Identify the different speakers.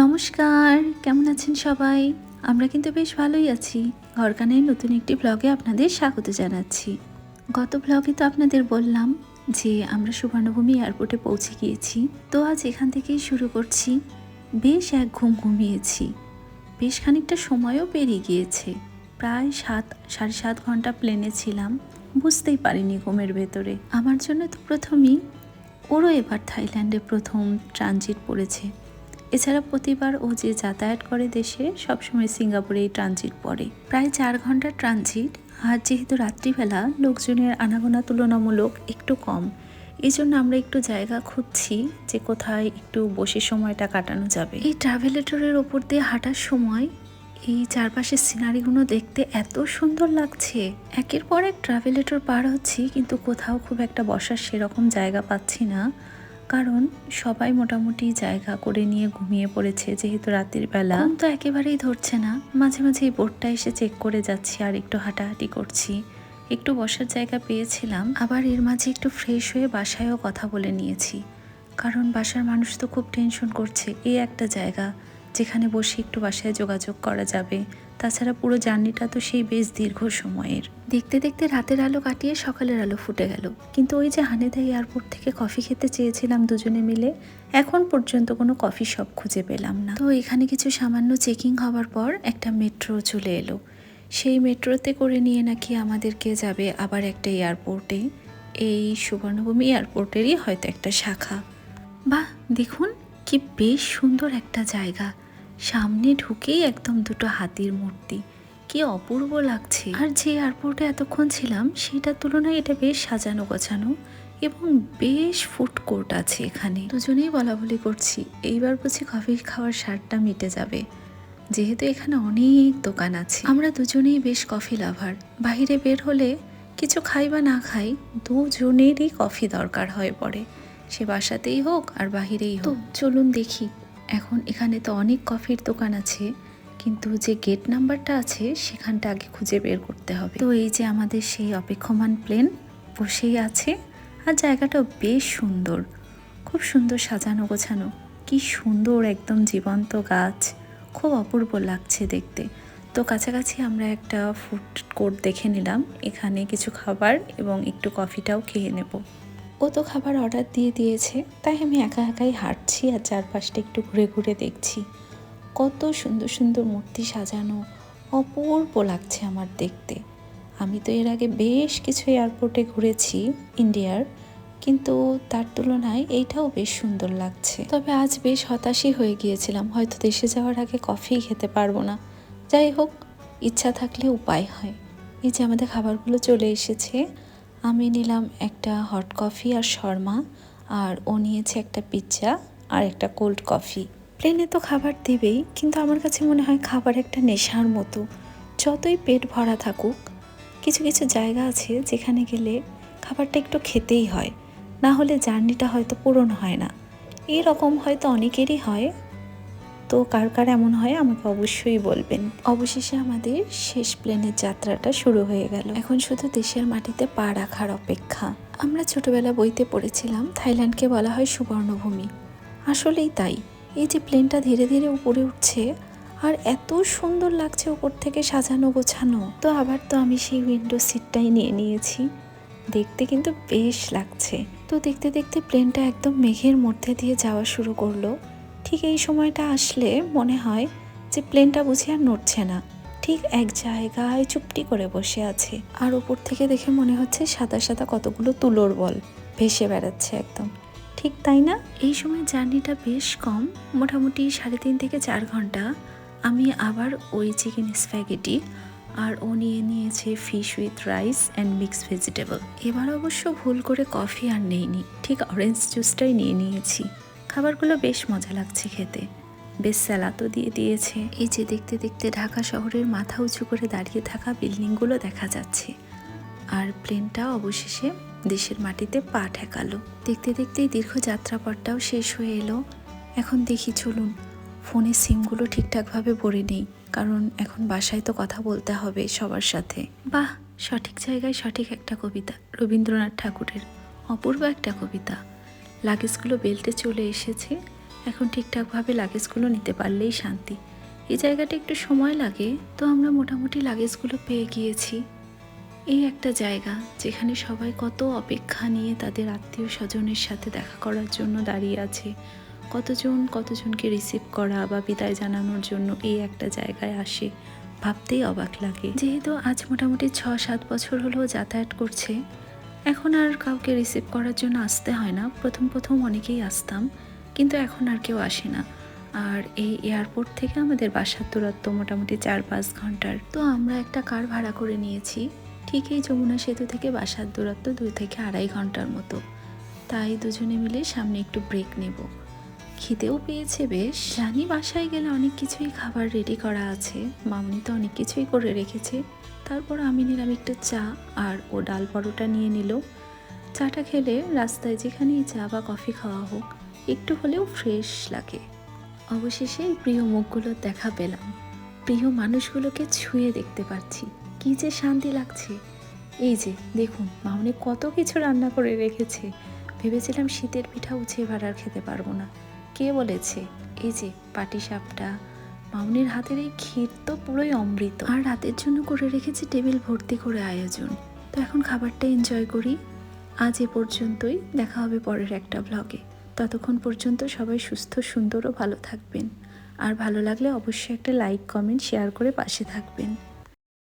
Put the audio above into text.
Speaker 1: নমস্কার, কেমন আছেন সবাই? আমরা কিন্তু বেশ ভালোই আছি। ঘরকানের নতুন একটি ব্লগে আপনাদের স্বাগত জানাচ্ছি। গত ব্লগে তো আপনাদের বললাম যে আমরা সুবর্ণভূমি এয়ারপোর্টে পৌঁছে গিয়েছি। তো আজ এখান থেকেই শুরু করছি। বেশ এক ঘুম ঘুমিয়েছি। বেশ খানিকটা সময়ও পেরিয়ে গিয়েছে। প্রায় 7-7.5 ঘন্টা প্লেনে ছিলাম। বুঝতেই পারিনি ঘুমের ভেতরে। আমার জন্য তো প্রথমেই ওরও এবার থাইল্যান্ডে প্রথম ট্রানজিট পড়েছে। এছাড়া প্রতিবার ও যে যাতায়াত করে দেশে সবসময় সিঙ্গাপুরেই ট্রানজিট পড়ে। প্রায় 4 ঘন্টার ট্রানজিট। আর যেহেতু রাত্রিবেলা লোকজনের আনাগোনা তুলনামূলক একটু কম, এই জন্য আমরা একটু জায়গা খুঁজছি যে কোথায় একটু বসে সময়টা কাটানো যাবে। এই ট্রাভেলেটরের ওপর দিয়ে হাঁটার সময় এই চারপাশের সিনারিগুলো দেখতে এত সুন্দর লাগছে। একের পর এক ট্রাভেলেটর পার হচ্ছি, কিন্তু কোথাও খুব একটা বসার সেরকম জায়গা পাচ্ছি না, কারণ সবাই মোটামুটি জায়গা করে নিয়ে ঘুমিয়ে পড়েছে। যেহেতু রাতের বেলা ঘুম তো একেবারেই ধরছে না। মাঝে মাঝে এই বোর্ডটা এসে চেক করে যাচ্ছি আর একটু হাঁটাহাঁটি করছি। একটু বসার জায়গা পেয়েছিলাম, আবার এর মাঝে একটু ফ্রেশ হয়ে বাসায়ও কথা বলে নিয়েছি, কারণ বাসার মানুষ তো খুব টেনশন করছে। এই একটা জায়গা যেখানে বসে একটু বাসায় যোগাযোগ করা যাবে। তাছাড়া পুরো জার্নিটা তো সেই বেশ দীর্ঘ সময়ের। দেখতে দেখতে রাতের আলো কাটিয়ে সকালের আলো ফুটে গেল, কিন্তু ওই যে হানেদা এয়ারপোর্ট থেকে কফি খেতে চেয়েছিলাম দুজনে মিলে, এখন পর্যন্ত কোনো কফি শপ খুঁজে পেলাম না। তো এখানে কিছু সামান্য চেকিং হওয়ার পর একটা মেট্রো চলে এলো। সেই মেট্রোতে করে নিয়ে নাকি আমাদেরকে যাবে আবার একটা এয়ারপোর্টে। এই সুবর্ণভূমি এয়ারপোর্টেরই হয়তো একটা শাখা। বাহ, দেখুন কি বেশ সুন্দর একটা জায়গা। সামনে ঢুকেই একদম দুটো হাতির মূর্তি, কি অপূর্ব লাগছে। আর যে এয়ারপোর্টে এতক্ষণ ছিলাম সেটার তুলনায় এটা বেশ সাজানো গোছানো এবং বেশ ফুড কোর্ট আছে এখানে। দুজনেই বলা বলি করছি এইবার বুঝি কফি খাওয়ার স্বাদটা মিটে যাবে, যেহেতু এখানে অনেক দোকান আছে। আমরা দুজনেই বেশ কফি লাভার। বাহিরে বের হলে কিছু খাই বা না খাই, দুজনেরই কফি দরকার হয়ে পড়ে, সে বাসাতেই হোক আর বাহিরেই হোক। চলুন দেখি। এখন এখানে তো অনেক কফির দোকান আছে, কিন্তু যে গেট নাম্বারটা আছে সেখানটা আগে খুঁজে বের করতে হবে। তো এই যে আমাদের সেই অপেক্ষমান প্লেন বসেই আছে। আর জায়গাটাও বেশ সুন্দর, খুব সুন্দর সাজানো গোছানো। কি সুন্দর একদম জীবন্ত গাছ, খুব অপূর্ব লাগছে দেখতে। তো কাছাকাছি আমরা একটা ফুড কোর্ট দেখে নিলাম, এখানে কিছু খাবার এবং একটু কফিটাও খেয়ে নেব। ও তো খাবার অর্ডার দিয়ে দিয়েছে, তাই আমি একা একাই হাঁটছি আর চারপাশটা একটু ঘুরে ঘুরে দেখছি। কত সুন্দর সুন্দর মূর্তি সাজানো, অপূর্ব লাগছে আমার দেখতে। আমি তো এর আগে বেশ কিছু এয়ারপোর্টে ঘুরেছি ইন্ডিয়ার, কিন্তু তার তুলনায় এইটাও বেশ সুন্দর লাগছে। তবে আজ বেশ হতাশই হয়ে গিয়েছিলাম, হয়তো দেশে যাওয়ার আগে কফি খেতে পারবো না। যাই হোক, ইচ্ছা থাকলে উপায় হয়। এই যে আমাদের খাবারগুলো চলে এসেছে। আমি নিলাম একটা হট কফি আর শর্মা, আর ও নিয়েছে একটা পিৎজা আর একটা কোল্ড কফি। প্লেনে তো খাবার দেবেই, কিন্তু আমার কাছে মনে হয় খাবার একটা নেশার মতো। যতই পেট ভরা থাকুক, কিছু কিছু জায়গা আছে যেখানে গেলে খাবারটা একটু খেতেই হয়, না হলে জার্নিটা হয়তো পূরণ হয় না। এরকম হয়তো অনেকেরই হয়। তো কার কার এমন হয় আমাকে অবশ্যই বলবেন। অবশেষে আমাদের শেষ প্লেনের যাত্রাটা শুরু হয়ে গেল। এখন শুধু দেশের মাটিতে পা রাখার অপেক্ষা। আমরা ছোটবেলা বইতে পড়েছিলাম থাইল্যান্ডকে বলা হয় সুবর্ণভূমি। আসলেই তাই। এই যে প্লেনটা ধীরে ধীরে উপরে উঠছে আর এত সুন্দর লাগছে উপর থেকে সাজানো গোছানো। তো আবার তো আমি সেই উইন্ডো সিটটাই নিয়ে নিয়েছি। দেখতে কিন্তু বেশ লাগছে। তো দেখতে দেখতে প্লেনটা একদম মেঘের মধ্যে দিয়ে যাওয়া শুরু করলো। ঠিক এই সময়টা আসলে মনে হয় যে প্লেনটা বুঝি আর নড়ছে না, ঠিক এক জায়গায় চুপটি করে বসে আছে। আর উপর থেকে দেখে মনে হচ্ছে সাদা সাদা কতগুলো তুলোর বল ভেসে বেড়াচ্ছে একদম। ঠিক তাই না? এই সময় জার্নিটা বেশ কম, মোটামুটি 3.5 থেকে 4 ঘন্টা। আমি আবার ওই চিকেন স্প্যাগেটি আর ও নিয়ে নিয়েছে fish with rice and mixed vegetable. এবার অবশ্য ভুল করে কফি আর নেইনি, ঠিক অরেঞ্জ জুসটাই নিয়ে নিয়েছি। খাবারগুলো বেশ মজা লাগছে খেতে, বেশ স্যালাদও দিয়ে দিয়েছে। এই যে দেখতে দেখতে ঢাকা শহরের মাথা উঁচু করে দাঁড়িয়ে থাকা বিল্ডিংগুলো দেখা যাচ্ছে। আর প্লেনটা অবশেষে দেশের মাটিতে পা ঠেকালো। দেখতে দেখতেই দীর্ঘ যাত্রাপথটাও শেষ হয়ে এলো। এখন দেখি চলুন ফোনের সিমগুলো ঠিকঠাকভাবে ভরে নেই, কারণ এখন বাসায় তো কথা বলতে হবে সবার সাথে। বাহ, সঠিক জায়গায় সঠিক একটা কবিতা, রবীন্দ্রনাথ ঠাকুরের অপূর্ব একটা কবিতা। লাগেজগুলো বেল্টে চলে এসেছে। এখন ঠিকঠাকভাবে লাগেজগুলো নিতে পারলেই শান্তি। এই জায়গাটা একটু সময় লাগে, তো আমরা মোটামুটি লাগেজগুলো পেয়ে গিয়েছি। এই একটা জায়গা যেখানে সবাই কত অপেক্ষা নিয়ে তাদের আত্মীয় স্বজনের সাথে দেখা করার জন্য দাঁড়িয়ে আছে। কতজনকে রিসিভ করা বা বিদায় জানানোর জন্য এই একটা জায়গায় আসে, ভাবতেই অবাক লাগে। যেহেতু আজ মোটামুটি 6-7 বছর হলো যাতায়াত করছে, এখন আর কাউকে রিসিভ করার জন্য আসতে হয় না। প্রথম অনেকেই আসতাম, কিন্তু এখন আর কেউ আসে না। আর এই এয়ারপোর্ট থেকে আমাদের বাসার দূরত্ব মোটামুটি 4-5 ঘন্টার। তো আমরা একটা কার ভাড়া করে নিয়েছি। ঠিক এই যমুনা সেতু থেকে বাসার দূরত্ব 2 থেকে 2.5 ঘন্টার মতো। তাই দুজনে মিলে সামনে একটু ব্রেক নেব। খিদেও পেয়েছে বেশ। জানি বাসায় গেলে অনেক কিছুই খাবার রেডি করা আছে, মামনি তো অনেক কিছুই করে রেখেছে। তারপর আমি নিলাম একটু চা, আর ও ডাল পরোটা নিয়ে নিল। চাটা খেলে রাস্তায় যেখানেই চা বা কফি খাওয়া হোক, একটু হলেও ফ্রেশ লাগে। অবশেষে এই প্রিয় মুখগুলোর দেখা পেলাম, প্রিয় মানুষগুলোকে ছুঁয়ে দেখতে পাচ্ছি, কি যে শান্তি লাগছে। এই যে দেখুন, মামনি কত কিছু রান্না করে রেখেছে। ভেবেছিলাম শীতের পিঠা উছে এবার আর খেতে পারবো না, কে বলেছে। এই যে পাটিসাপটা, মামনির হাতের এই ক্ষীর তো পুরোই অমৃত। আর রাতের জন্য করে রেখেছি টেবিল ভর্তি করে আয়োজন। তো এখন খাবারটা এনজয় করি। আজ এ পর্যন্তই, দেখা হবে পরের একটা ব্লগে। ততক্ষণ পর্যন্ত সবাই সুস্থ, সুন্দর ও ভালো থাকবেন। আর ভালো লাগলে অবশ্যই একটা লাইক, কমেন্ট, শেয়ার করে পাশে থাকবেন।